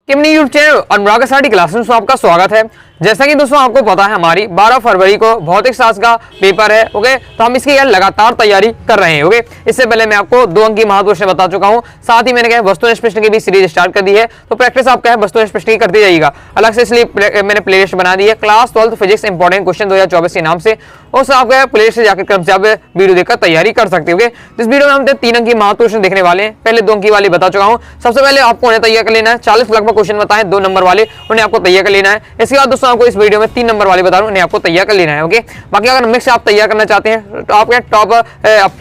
अपने YouTube channel अनुराग study classes में आपका स्वागत है। जैसा कि दोस्तों आपको पता है हमारी 12 फरवरी को भौतिक शास्त्र का पेपर है। ओके, तो हम इसकी लगातार तैयारी कर रहे हैं। ओके, इससे पहले मैं आपको 2 अंक की महत्व प्रश्न बता चुका हूं। साथ ही मैंने कहा वस्तुनिष्ठ प्रश्न की भी सीरीज स्टार्ट कर दी है, तो प्रैक्टिस आप क्या है वस्तुनिष्ठ प्रश्न की करते जाइएगा। अलग से इसलिए मैंने प्लेलिस्ट बना दी है क्लास 12 फिजिक्स इंपॉर्टेंट क्वेश्चन 2024 के नाम से, और आप क्या प्लेलिस्ट से जाकर क्रम से आप वीडियो देखकर तैयारी कर सकते हो। इस वीडियो में हम 3 अंक की महत्व प्रश्न देखने वाले हैं। पहले 2 अंक की वाली बता चुका हूँ। सबसे पहले आपको उन्हें तैयार कर लेना है। 40 लगभग क्वेश्चन बताए 2 नंबर वाले, उन्हें आपको तैयार कर लेना है। इसके बाद दोस्तों आपको इस वीडियो में 3 नंबर वाले बता रहा हूं, उन्हें आपको तैयार कर लेना है। ओके, बाकी अगर मिक्स आप तैयार करना चाहते हैं तो आपके टॉप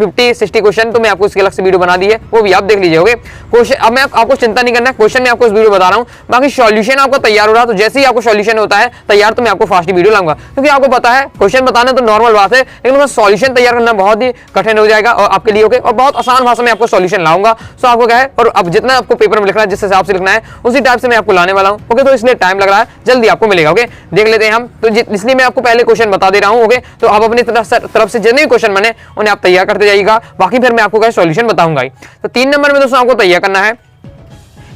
50-60 क्वेश्चन तो मैं आपको इसके अलग से वीडियो बना दी है, वो भी आप देख लीजिए। ओके, क्वेश्चन अब मैं आपको चिंता नहीं करना है, क्वेश्चन मैं आपको इस वीडियो बता रहा हूं। बाकी सॉल्यूशन आपको तैयार हो रहा है, तो जैसे ही आपको सॉल्यूशन होता है तैयार तो मैं आपको फास्ट वीडियो लाऊंगा, क्योंकि आपको पता है क्वेश्चन बताना तो नॉर्मल बात है, लेकिन सॉल्यूशन तैयार करना बहुत ही कठिन हो जाएगा और आपके लिए। ओके, और बहुत आसान भाषा में आपको सॉल्यूशन लाऊंगा। सो आपको क्या है, और अब जितना आपको पेपर में लिखना है जिस हिसाब से लिखना है उसी टाइप से मैं आपको लाने वाला हूं। ओके, तो इसलिए टाइम लग रहा है, जल्दी आपको मिलेगा। ओके, देख लेते हैं हम। तो इसलिए मैं आपको पहले क्वेश्चन बता दे रहा हूं। ओके, तो आप अपनी तरफ से जितने भी क्वेश्चन बने उन्हें आप तैयार करते जाइएगा, बाकी फिर मैं आपको क्या सॉल्यूशन बताऊंगा। तो 3 नंबर में दोस्तों आपको तैयार करना है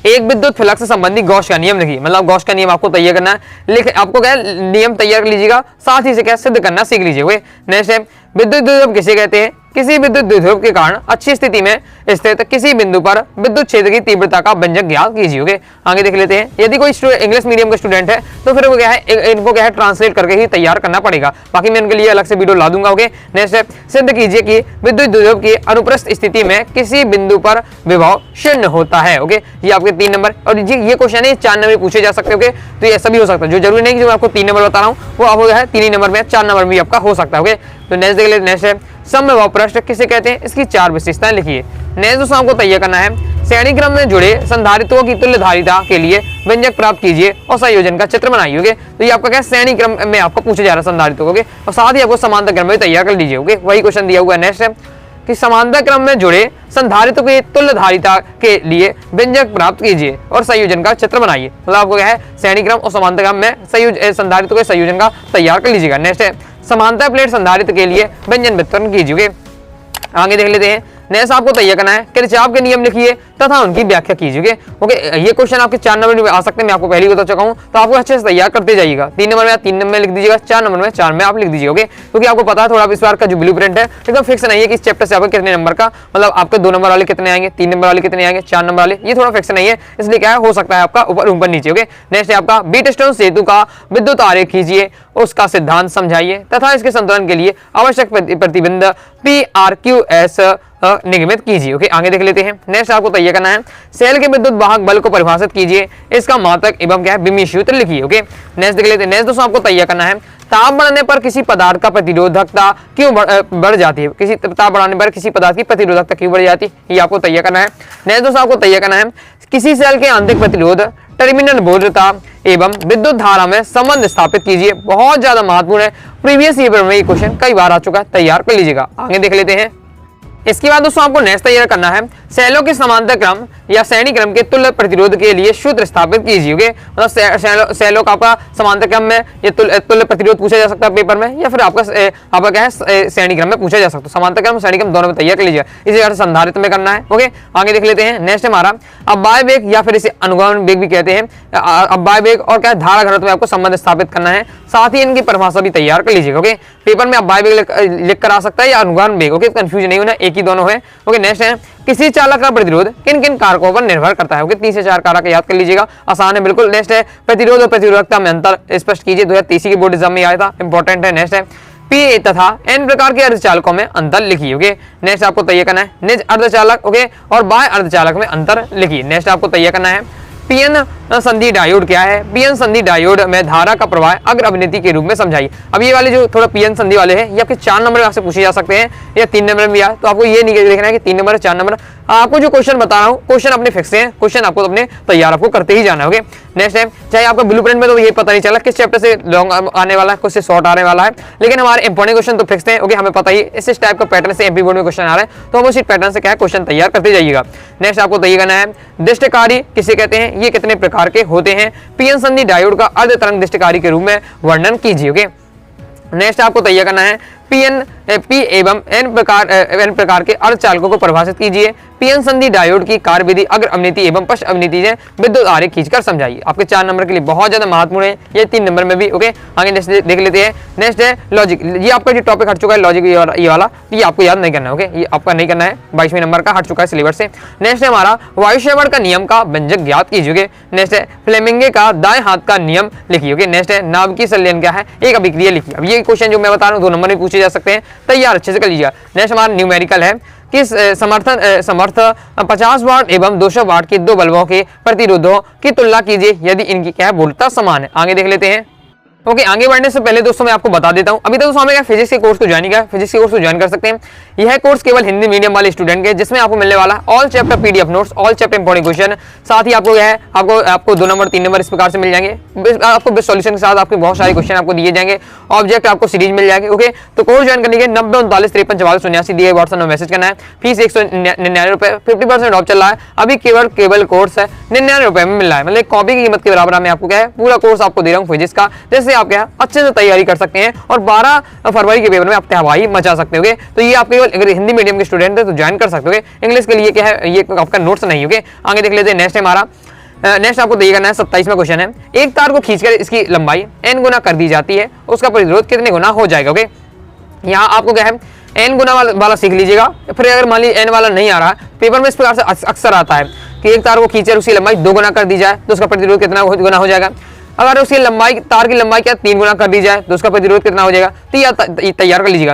एक विद्युत फ्लक्स से संबंधित गॉस का नियम लिखिए। मतलब गॉस का नियम आपको तैयार करना है। आपको क्या नियम तैयार कर लीजिएगा, साथ ही से क्या सिद्ध करना सीख लीजिए। नेक्स्ट है विद्युत द्विध्रुव किसे कहते हैं? किसी विद्युत द्विध्रुव के कारण अच्छी स्थिति में स्थित किसी बिंदु पर विद्युत क्षेत्र की तीव्रता का व्यंजक ज्ञात कीजिए। आगे देख लेते हैं। यदि कोई इंग्लिश मीडियम का स्टूडेंट है तो फिर वो क्या है, इनको क्या है ट्रांसलेट करके ही तैयार करना पड़ेगा। बाकी मैं इनके लिए अलग से वीडियो ला दूंगा। ओके, नेक्स्ट है सिद्ध कीजिए कि विद्युत द्विध्रुव की अनुप्रस्थ स्थिति में किसी बिंदु पर विभव शून्य होता है। ओके, ये आपके 3 नंबर, और ये क्वेश्चन है 4 नंबर पूछे जा सकते हैं। तो ये ऐसा भी हो सकता है, जो जरूरी नहीं कि जो मैं आपको 3 नंबर बता रहा हूँ वो आपको है 3 नंबर में 4 नंबर भी आपका हो सकता है। ओके, तो नेक्स्ट देख लेते। नेक्स्ट है समविभव पृष्ठ किसे कहते हैं? इसकी 4 विशेषताएं लिखिए। नेक्स्ट दोस्तों आपको तैयार करना है श्रेणी क्रम में जुड़े संधारित्वों की तुल्य धारिता के लिए व्यंजक प्राप्त कीजिए और संयोजन का चित्र बनाइए। तो ये आपका क्या श्रेणी क्रम में आपको पूछे जा रहा है संधारित्व को, और साथ ही आपको समांतर क्रम में तैयार कर लीजिए। वही क्वेश्चन दिया हुआ है। नेक्स्ट है कि समांतर क्रम में जुड़े संधारित्व की तुल्य धारिता के लिए व्यंजक प्राप्त कीजिए और संयोजन का चित्र बनाइए। मतलब आपको क्या है श्रेणी क्रम और समांतर क्रम में संधारित्व के संयोजन का तैयार कर लीजिएगा। नेक्स्ट है समांतर प्लेट संधारित्र के लिए व्यंजन वितरण कीजिए। आगे देख लेते हैं। नेक्स्ट आपको तैयार करना है किरचॉफ के नियम लिखिए तथा उनकी व्याख्या कीजिए। ओके, ये क्वेश्चन आपके 4 नंबर में आ सकते हैं, मैं आपको पहले ही बता चुका हूं, तो आपको अच्छे से तैयार करते जाइएगा। 3 नंबर में 3 नंबर में लिख दीजिएगा, 4 नंबर में 4 में आप लिख दीजिए। ओके, क्योंकि आपको पता है थोड़ा इस बार का जो ब्लूप्रिंट है एकदम फिक्स नहीं है कि इस चैप्टर से आपको कितने नंबर का, मतलब आपके 2 नंबर वाले कितने आएंगे, 3 नंबर वाले कितने आएंगे, 4 नंबर वाले, ये थोड़ा फिक्स नहीं है, इसलिए क्या हो सकता है आपका ऊपर नीचे। ओके, नेक्स्ट है आपका व्हीटस्टोन सेतु का विद्युत आरेख खींचिए, उसका सिद्धांत समझाइए तथा इसके संतुलन के लिए आवश्यक प्रतिबंध PRQS निगमित कीजिए। ओके, आगे देख लेते हैं। नेक्स्ट आपको तैयार करना है सेल के विद्युत वाहक बल को परिभाषित कीजिए, इसका मात्रक एवं क्या है विमीय सूत्र लिखिए। ओके, नेक्स्ट देख लेते हैं। नेक्स्ट दोस्तों आपको तैयार करना है ताप बढ़ने पर किसी पदार्थ का प्रतिरोधकता क्यों बढ़ जाती है? किसी ताप बढ़ाने पर किसी पदार्थ की प्रतिरोधकता क्यों बढ़ जाती है, ये आपको तैयार करना है। नेक्स्ट दोस्तों आपको तैयार करना है किसी सेल के आंतरिक प्रतिरोध टर्मिनल बोधता एवं विद्युत धारा में संबंध स्थापित कीजिए। बहुत ज्यादा महत्वपूर्ण है, प्रीवियस ईयर में ये क्वेश्चन कई बार आ चुका है, तैयार कर लीजिएगा। आगे देख लेते हैं। इसके बाद दोस्तों आपको नेक्स्ट तैयार करना है सेलों के समांतर क्रम या श्रेणी क्रम के तुल्य प्रतिरोध के लिए सूत्र स्थापित कीजिए। मतलब सेलों का आपका समांतर क्रम में ये तुल्य प्रतिरोध पूछा जा सकता है पेपर में, या फिर आपका क्या है श्रेणी क्रम में पूछा जा सकता है। समांतर क्रम श्रेणी क्रम दोनों में तैयार कर लीजिए, इसी तरह संधारित्र में करना है। ओके, आगे देख लेते हैं। नेक्स्ट हमारा अबाय वेग या फिर इसे अनुगामी वेग भी कहते हैं। अबाय वेग और क्या धारा घनत्व में आपको संबंध स्थापित करना है, साथ ही इनकी परिभाषा भी तैयार कर लीजिएगा। ओके, पेपर में अबाय वेग लिख कर आ सकता है या अनुगामी वेग। ओके, कंफ्यूज नहीं होना, एक ही दोनों है। ओके, नेक्स्ट है किसी चालक का प्रतिरोध किन किन कारकों पर निर्भर करता है? ओके, 3 से 4 कारक याद कर लीजिएगा, आसान है बिल्कुल। नेक्स्ट है प्रतिरोध और प्रतिरोधकता में अंतर स्पष्ट कीजिए, 2023 की बोर्ड एग्जाम में आया था, इंपॉर्टेंट है। नेक्स्ट है P तथा N प्रकार के अर्धचालकों में अंतर लिखिए। ओके, नेक्स्ट आपको तैयार करना है निज अर्धचालक ओके और बाह्य अर्धचालक में अंतर लिखिए। नेक्स्ट आपको तैयार करना है पीएन संधि डायोड क्या है? पीएन संधि डायोड में धारा का प्रवाह अग्र अभिनेति के रूप में समझाइए। अब ये वाले जो थोड़ा पीएन संधि वाले हैं ये आपके 4 नंबर में आपसे पूछे जा सकते हैं या 3 नंबर में भी आए, तो आपको ये नहीं देखना है कि 3 नंबर 4 नंबर। आपको जो क्वेश्चन बता रहा हूँ क्वेश्चन अपने फिक्स हैं, क्वेश्चन आपको अपने तैयार आपको करते ही जाना है। नेक्स्ट टाइम चाहे आपका ब्लूप्रिंट में तो ये पता नहीं चला किस चैप्टर से लॉन्ग आने वाला है, कुछ से शॉर्ट आने वाला है, लेकिन हमारे इंपॉर्टेंट क्वेश्चन तो फिक्स हैं। ओके, हमें पता ही इस टाइप का पैटर्न से एमपी बोर्ड में क्वेश्चन आ रहा है, तो हम उसी पैटर्न से क्या है क्वेश्चन तैयार करते जाइएगा। नेक्स्ट आपको तैयार करना है दृष्टिकारी किसे कहते हैं, ये कितने प्रकार के होते हैं? पीएन संधि डायोड का अर्ध तरंग दृष्टिकारी के रूप में वर्णन कीजिए। ओके, नेक्स्ट आपको तैयार करना है पी एवं एन प्रकार के अर्धचालकों को परिभाषित कीजिए। पीएन संधि डायोड की कार्यविधि अग्र अवनीति एवं पश्च अवनीति से विद्युत आरेख खींचकर समझाइए। आपके 4 नंबर के लिए बहुत ज्यादा महत्वपूर्ण है, ये 3 नंबर में भी। ओके, आगे नेक्स्ट देख लेते हैं। नेक्स्ट है लॉजिक। ये आपका जो टॉपिक हट चुका है लॉजिक, ये वाला ये आपको याद नहीं करना है। ओके, ये आपका नहीं करना है, 22वें नंबर का हट चुका है सिलेबस से। नेक्स्ट है हमारा वायुश्रवण का नियम का व्यंजक ज्ञात कीजिए। नेक्स्ट है फ्लेमिंगे का दाएं हाथ का नियम लिखिए। नेक्स्ट है नाभिकीय संलयन क्या है, एक अभिक्रिया लिखिए। अब ये क्वेश्चन जो मैं बता रहा हूँ 2 नंबर में पूछे जा सकते हैं, तैयार अच्छे से कर लीजिएगा। नेक्स्ट हमारा न्यूमेरिकल है कि समर्थ 50 वाट एवं 200 वाट के 2 बल्बों के प्रतिरोधों की तुलना कीजिए यदि इनकी क्या है वोल्टता समान है। आगे देख लेते हैं। ओके, आगे बढ़ने से पहले दोस्तों मैं आपको बता देता हूं, अभी तक दोस्तों हमने फिजिक्स के कोर्स को ज्वाइन किया, फिजिक्स के कोर्स को ज्वाइन कर सकते हैं। यह कोर्स केवल हिंदी मीडियम वाले स्टूडेंट के, जिसमें आपको मिलने वाला all chapter PDF notes, all chapter important question, साथ ही आपको है आपको 2 नंबर 3 नंबर इस प्रकार से मिल जाएंगे। आपको बेस्ट सॉल्यूशन के साथ आपके बहुत सारे क्वेश्चन आपको दिए जाएंगे, ऑब्जेक्ट आपको सीरीज मिल जाएगी। ओके, तो कोर्स ज्वाइन करने के 90 39 53 44 79 दिए व्हाट्सएप में मैसेज करना है। फीस 199 रुपए, 50% ऑफ चल रहा है अभी, केवल कोर्स है 99 रुपए में मिल रहा है, मतलब कॉपी की कीमत के बराबर मैं आपको क्या है पूरा कोर्स आपको दे रहा हूँ फिजिक्स का, जैसे आप क्या अच्छे तैयारी कर सकते हैं और 12 फरवरी के पेपर में आप तबाही मचा सकते होगे। तो ये आप केवल अगर हिंदी मीडियम के स्टूडेंट है तो ज्वाइन कर सकते होगे। इंग्लिश के लिए क्या है, ये आपका नोट्स नहीं होगे। आगे देख लेते हैं। नेक्स्ट है हमारा, नेक्स्ट आपको दिया करना है 27वां क्वेश्चन है। एक तार को खींचकर इसकी लंबाई n गुना कर दी जाती है, उसका प्रतिरोध कितने गुना हो जाएगा। ओके, यहाँ आपको क्या है n गुना वाला सीख लीजिएगा। फिर अगर मान लीजिए n वाला नहीं आ रहा, पेपर में इस प्रकार से अक्सर आता है कि एक तार को खींचकर उसकी लंबाई 2 गुना कर दी जाए तो उसका प्रतिरोध कितना गुना हो जाएगा। अगर उसकी लंबाई, तार की लंबाई क्या 3 गुना कर दी जाए तो उसका प्रतिरोध कितना हो जाएगा। तो ये तैयार कर लीजिएगा।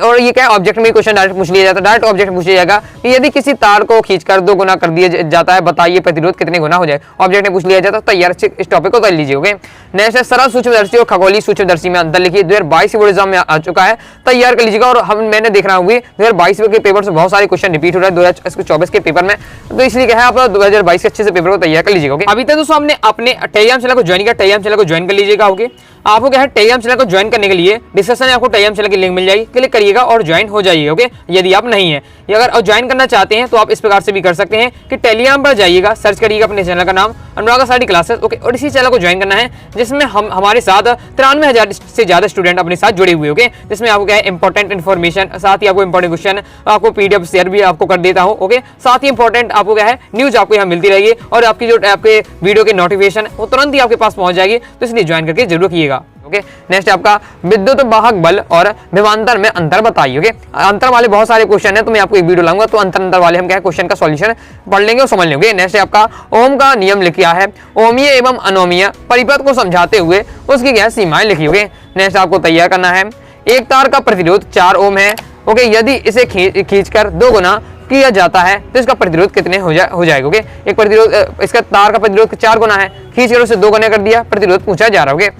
और ये क्या है, ऑब्जेक्ट में क्वेश्चन डायरेक्ट पूछ लिया जाता है, डायरेक्ट ऑब्जेक्ट पूछ लिया जाएगा कि यदि किसी तार को खींचकर 2 गुना कर दिया जाता है, बताइए प्रतिरोध कितने गुना हो जाए। ऑब्जेक्ट में पूछ लिया जाता है, तैयार इस टॉपिक को कर लीजिए। ओके, नेक्स्ट है सरल सूक्ष्मदर्शी और खगोलीय सूक्ष्मदर्शी में अंतर लिखिए। 2022 बोर्ड एग्जाम में आ चुका है, तैयार कर लीजिएगा। और मैंने देख रहा हूँ 2022 के पेपर से बहुत सारे क्वेश्चन रिपीट हो रहा है 2024 के पेपर में, तो इसलिए क्या है आप 2022 के अच्छे से पेपर को तैयार कर लीजिएगा। अभी तक दोस्तों हमने अपने टेलीग्राम चैनल को ज्वाइन किया, टेलीग्राम चैनल को ज्वाइन कर लीजिएगा। ओके, आपको क्या है टेलीग्राम चैनल को ज्वाइन करने के लिए डिस्क्रिप्शन में आपको टेलीग्राम चैनल की लिंक मिल जाएगी, क्लिक करिएगा और ज्वाइन हो जाइए। ओके, यदि आप नहीं है अगर ज्वाइन करना चाहते हैं तो आप इस प्रकार से भी कर सकते हैं कि टेलीग्राम पर जाइएगा, सर्च करिएगा अपने चैनल का नाम अनुराग स्टडी क्लासेस। ओके, और इसी चैनल को ज्वाइन करना है जिसमें हमारे साथ 93,000 से ज्यादा स्टूडेंट अपने साथ जुड़े हुए। ओके, जिसमें आपको क्या है इंपॉर्टेंट इन्फॉर्मेशन, साथ ही आपको इंपॉर्टेंट क्वेश्चन, आपको पीडीएफ शेयर भी आपको कर देता हूँ। ओके, साथ ही इंपॉर्टेंट आपको क्या है न्यूज आपको यहाँ मिलती रहेगी और आपकी जो आपके वीडियो के नोटिफिकेशन वो तुरंत ही आपके पास पहुंच जाएगी, तो इसलिए ज्वाइन करके जरूर कीजिएगा। ओके, नेक्स्ट आपका विद्युत वाहक बल और विभवांतर में अंतर बताइए। ओके, अंतर वाले बहुत सारे क्वेश्चन है, तो मैं आपको एक वीडियो लाऊंगा, तो अंतर वाले हम क्या है क्वेश्चन का सॉल्यूशन पढ़ लेंगे और समझ लेंगे। नेक्स्ट आपका ओम का नियम लिखा है, ओमीय एवं अनोमीय परिपथ को समझाते हुए उसकी क्या सीमाएं लिखी। ओके, नेक्स्ट आपको तैयार करना है। एक तार का प्रतिरोध 4 ओम है। ओके, यदि इसे खींचकर 2 गुना किया जाता है तो इसका प्रतिरोध कितने हो जाएगा। ओके, एक प्रतिरोध, इसका तार का प्रतिरोध 4 गुना है, खींचकर उसे 2 गुना कर दिया, प्रतिरोध पूछा जा रहा है। ओके,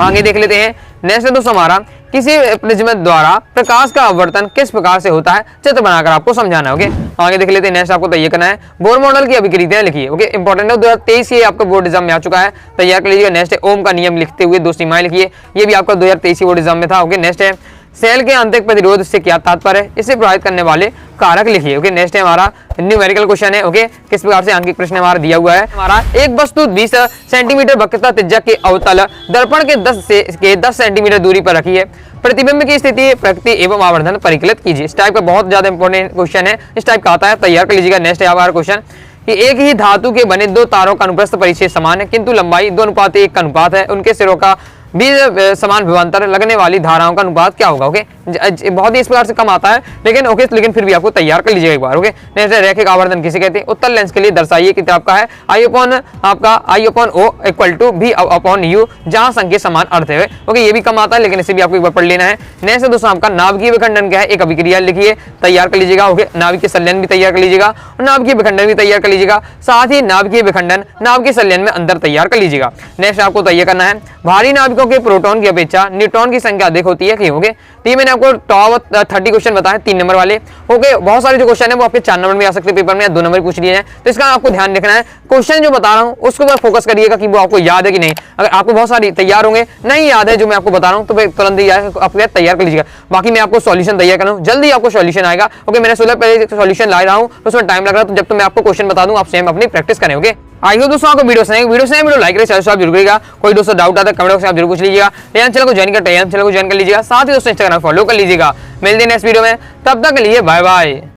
आगे देख लेते हैं। नेक्स्ट है दोस्तों हमारा, किसी प्रिज्म द्वारा प्रकाश का आवर्तन किस प्रकार से होता है, चित्र बनाकर आपको समझाना है। ओके, आगे देख लेते हैं। नेक्स्ट आपको तैयार करना है बोर मॉडल की अभिक्रियाएं लिखिए। ओके, इंपॉर्टेंट है, 2023 ये आपका बोर्ड एग्जाम में आ चुका है, तैयार कर लीजिएगा। नेक्स्ट है ओम का नियम लिखते हुए 2 सीमाएं लिखिए, ये भी आपका 2023 बोर्ड एग्जाम में था। ओके, नेक्स्ट है सेल के आंतरिक प्रतिरोध से क्या तात्पर्य है, इसे प्रभावित करने वाले कारक लिखिए। ओके, नेक्स्ट है हमारा न्यूमेरिकल क्वेश्चन है। ओके, किस प्रकार से आंकिक प्रश्न हमारा दिया हुआ है। हमारा एक वस्तु 20 सेंटीमीटर वक्रता त्रिज्या के अवतल दर्पण के 10 सेंटीमीटर दूरी पर रखी है, प्रतिबिंब की स्थिति, प्रकृति एवं आवर्धन परिकलित कीजिए। इस टाइप का बहुत ज्यादा इंपॉर्टेंट क्वेश्चन है, इस टाइप का आता है, तैयार कर लीजिएगा। नेक्स्ट है हमारा क्वेश्चन कि एक ही धातु के बने 2 तारों का अनुप्रस्थ परिच्छेद समान है, किंतु लंबाई 2:1 का अनुपात है, उनके सिरों का भी समान विभवांतर लगने वाली धाराओं का अनुपात क्या होगा। ओके, बहुत ही इस प्रकार से कम आता है, लेकिन फिर भी आपको तैयार कर लीजिएगा एक बार। ओके, नेक्स्ट रैखिक आवर्धन किसे कहते हैं, उत्तल लेंस के लिए दर्शाइए कि आपका है I/O = V/U, जहां संकेत समान अर्थ है। ओके, ये भी कम आता है, लेकिन इसे भी आपको एक बार पढ़ लेना है। नेक्स्ट दोस्तों आपका नाभिकीय विखंडन क्या है, एक अभिक्रिया लिखिए, तैयार कर लीजिएगा। ओके, नाभिकीय संलयन भी तैयार कर लीजिएगा और नाभिकीय विखंडन भी तैयार कर लीजिएगा, साथ ही नाभिकीय विखंडन नाभिकीय संलयन में अंतर तैयार कर लीजिएगा। नेक्स्ट आपको तैयार करना है भारी नाभिकों के प्रोटॉन की अपेक्षा न्यूट्रॉन की संख्या अधिक होती है क्यों। ओके, तो ये मैंने आपको टॉप 30 क्वेश्चन बताए 3 नंबर वाले। ओके, बहुत सारे जो क्वेश्चन है वो आपके 4 नंबर में आ सकते हैं पेपर में, या 2 नंबर पूछ लिए हैं, तो इसका आपको ध्यान रखना है। क्वेश्चन जो बता रहा हूँ उसको ऊपर फोकस करिएगा कि वो आपको याद है कि नहीं। अगर आपको बहुत सारी तैयार होंगे, नहीं याद है जो मैं आपको बता रहा हूँ, तो तुरंत ही आपको तैयार कर लीजिएगा। बाकी मैं आपको सॉल्यूशन तैयार कर रहा हूँ, जल्दी आपको सॉल्यूशन आएगा। ओके, मैंने 16 पहले सॉल्यूशन ला रहा हूँ, उसमें टाइम लग रहा है, तो जब तो मैं आपको क्वेश्चन बता दूँ आप सेम अपनी प्रैक्टिस करें। ओके, आई हो दोस्तों आपको वीडियो लाइक करें, चैनल आप जरूर करिएगा। कोई दोस्तों डाउट आता है कमेंट बॉक्स में आप जरूर पूछ लीजिएगा। चैनल को ज्वाइन कर लीजिएगा, साथ ही दोस्तों इंस्टाग्राम फॉलो कर लीजिएगा। मिलते हैं नेक्स्ट वीडियो में, तब तक के लिए बाय बाय।